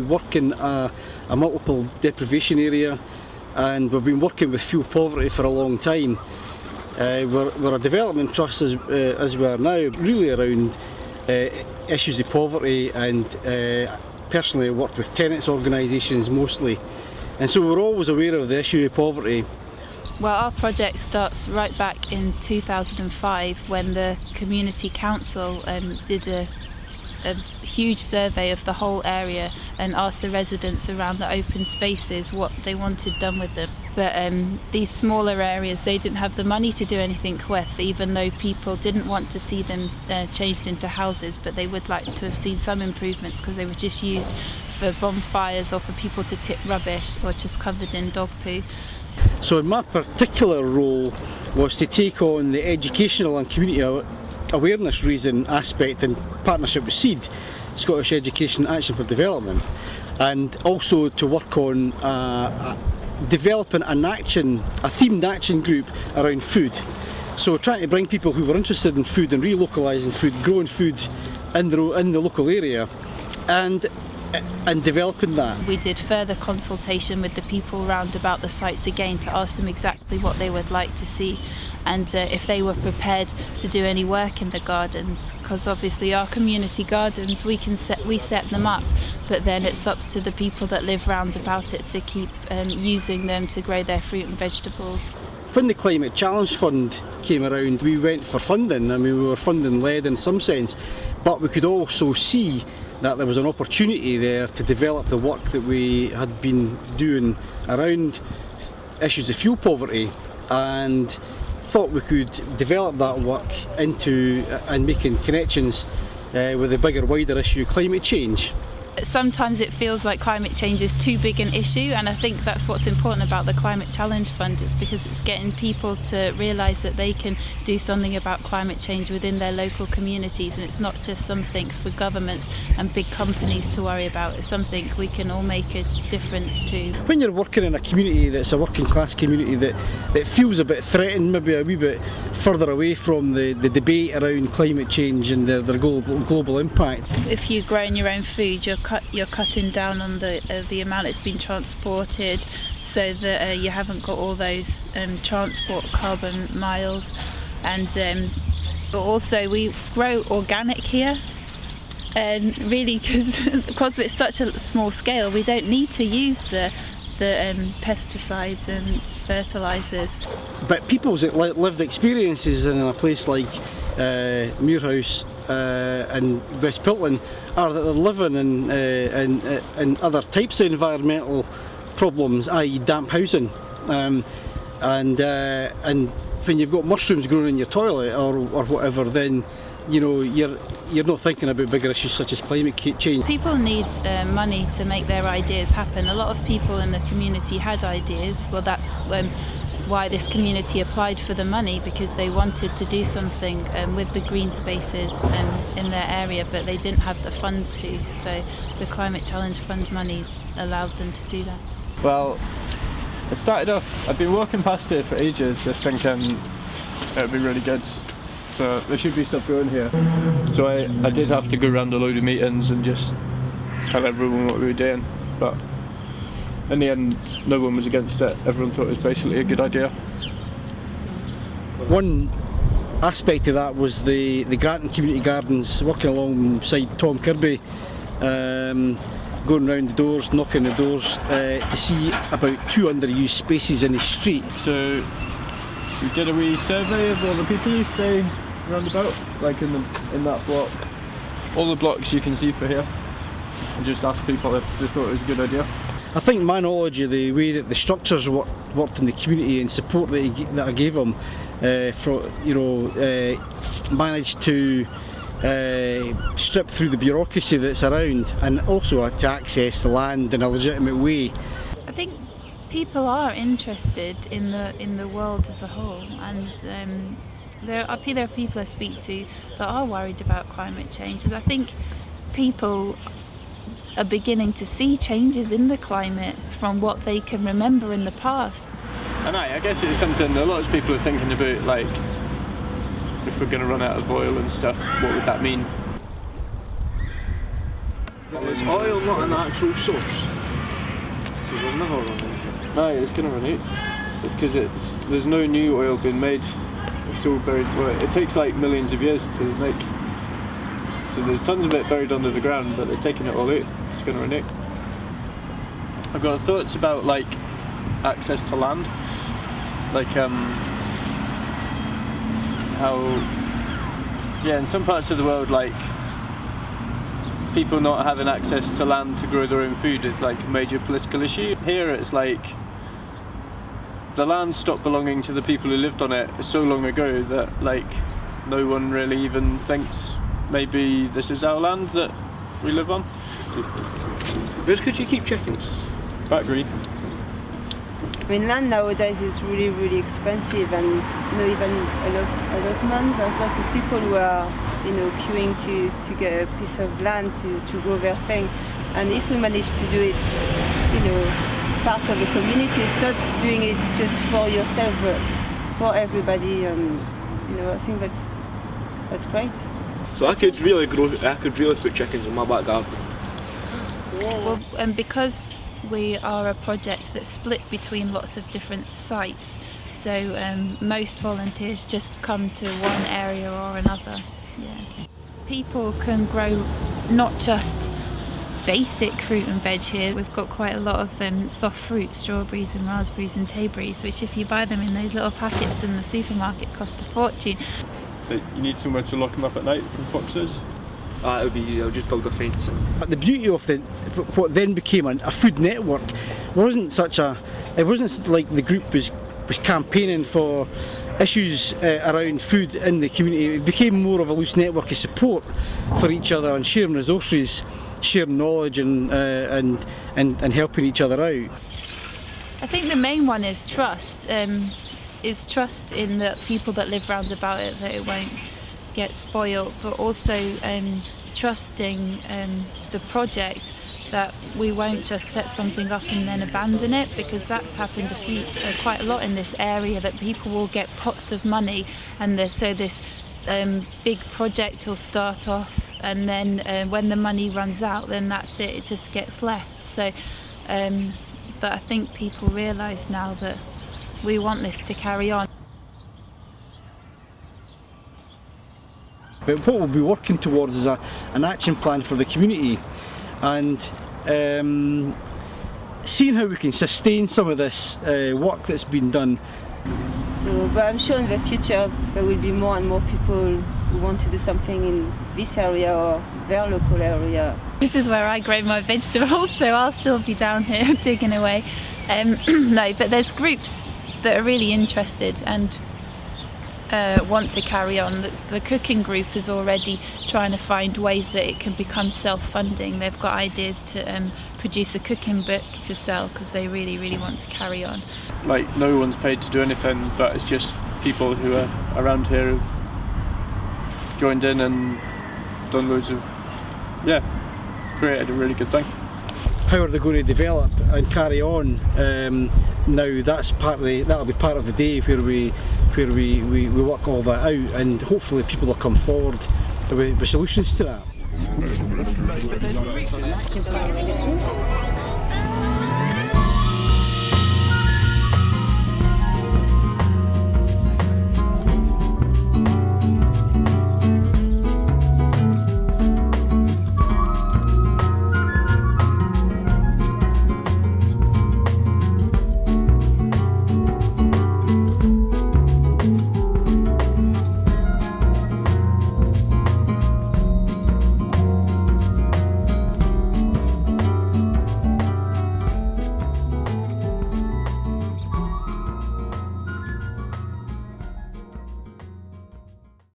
work in a multiple deprivation area, and we've been working with fuel poverty for a long time. We're a development trust as we are now, really around issues of poverty, and personally I worked with tenants organisations mostly, and so we're always aware of the issue of poverty. Well, our project starts right back in 2005 when the Community Council did a huge survey of the whole area and asked the residents around the open spaces what they wanted done with them. But these smaller areas, they didn't have the money to do anything with, even though people didn't want to see them changed into houses, but they would like to have seen some improvements because they were just used for bonfires or for people to tip rubbish or just covered in dog poo. So my particular role was to take on the educational and community awareness raising aspect in partnership with SEED, Scottish Education Action for Development, and also to work on developing a themed action group around food. So trying to bring people who were interested in food and relocalising food, growing food in the local area, and developing that. We did further consultation with the people round about the sites again to ask them exactly what they would like to see, and if they were prepared to do any work in the gardens, because obviously our community gardens, we set them up, but then it's up to the people that live round about it to keep using them to grow their fruit and vegetables. When the Climate Challenge Fund came around, we went for funding. I mean, we were funding led in some sense, but we could also see that there was an opportunity there to develop the work that we had been doing around issues of fuel poverty, and thought we could develop that work into and making connections with the bigger, wider issue of climate change. Sometimes it feels like climate change is too big an issue, and I think that's what's important about the Climate Challenge Fund, is because it's getting people to realise that they can do something about climate change within their local communities, and it's not just something for governments and big companies to worry about. It's something we can all make a difference to. When you're working in a community that's a working class community that feels a bit threatened, maybe a wee bit further away from the debate around climate change and their global impact. If you're growing your own food, you're cutting down on the amount it's been transported, so that you haven't got all those transport carbon miles, and but also we grow organic here, and really because it's such a small scale, we don't need to use the pesticides and fertilisers. But people's lived experiences in a place like Muirhouse and West Piltland are that they're living in other types of environmental problems, i.e. damp housing, and when you've got mushrooms growing in your toilet or whatever, then you know you're not thinking about bigger issues such as climate change. People need money to make their ideas happen. A lot of people in the community had ideas. Well, that's why this community applied for the money, because they wanted to do something with the green spaces in their area, but they didn't have the funds to. So the Climate Challenge Fund money allowed them to do that. Well, it started off, I've been walking past it for ages, just thinking it would be really good. So there should be stuff going here. So I did have to go around a load of meetings and just tell everyone what we were doing, but in the end no one was against it. Everyone thought it was basically a good idea. One aspect of that was the Granton Community Gardens, working alongside Tom Kirby, going around the doors, knocking the doors to see about 2 underused spaces in the street. So we did a wee survey of all the people who stay round about, like in that block. All the blocks you can see for here, and just asked people if they thought it was a good idea. I think my knowledge of the way that the structures worked in the community and support that I gave them, managed to strip through the bureaucracy that's around, and also to access the land in a legitimate way. I think people are interested in the world as a whole, and there are people I speak to that are worried about climate change, and I think people are beginning to see changes in the climate from what they can remember in the past. And I guess it's something a lot of people are thinking about, like, if we're going to run out of oil and stuff, what would that mean? Well, it's oil, not a natural source. So we'll never run out. No, it's going to run out. It's because there's no new oil being made. It's all buried. Well, it takes like millions of years to make. So there's tons of it buried under the ground, but they're taking it all out. It's going to run out. I've got thoughts about like access to land, like how, yeah, in some parts of the world, like people not having access to land to grow their own food is like a major political issue. Here it's like the land stopped belonging to the people who lived on it so long ago that like no one really even thinks maybe this is our land that we live on. Where could you keep chickens? Back green. I mean, land nowadays is really, really expensive, and even allotment. There's lots of people who are, queuing to get a piece of land to grow their thing. And if we manage to do it, part of the community, it's not doing it just for yourself, but for everybody. And I think that's great. So I could really put chickens in my back garden. Well, and because we are a project that's split between lots of different sites, so most volunteers just come to one area or another. Yeah. People can grow not just basic fruit and veg here. We've got quite a lot of soft fruit, strawberries and raspberries and tayberries, which if you buy them in those little packets in the supermarket cost a fortune. You need somewhere to lock them up at night from foxes. It would be easy, I'll just build a fence. But the beauty of what then became a food network wasn't like the group was campaigning for issues around food in the community. It became more of a loose network of support for each other and sharing resources, sharing knowledge and helping each other out. I think the main one is trust. Is trust in the people that live round about it, that it won't get spoiled, but also trusting the project, that we won't just set something up and then abandon it, because that's happened quite a lot in this area, that people will get pots of money and so this big project will start off, and then when the money runs out, then that's it just gets left. So but I think people realise now that we want this to carry on. But what we'll be working towards is an action plan for the community, and seeing how we can sustain some of this work that's been done. So, but I'm sure in the future there will be more and more people who want to do something in this area or their local area. This is where I grow my vegetables, so I'll still be down here digging away. No, but there's groups that are really interested and want to carry on. The cooking group is already trying to find ways that it can become self-funding. They've got ideas to produce a cooking book to sell, because they really, really want to carry on. Like, no one's paid to do anything, but it's just people who are around here have joined in and done loads of, created a really good thing. How are they going to develop and carry on? Now that'll be part of the day where we work all that out, and hopefully people will come forward with solutions to that.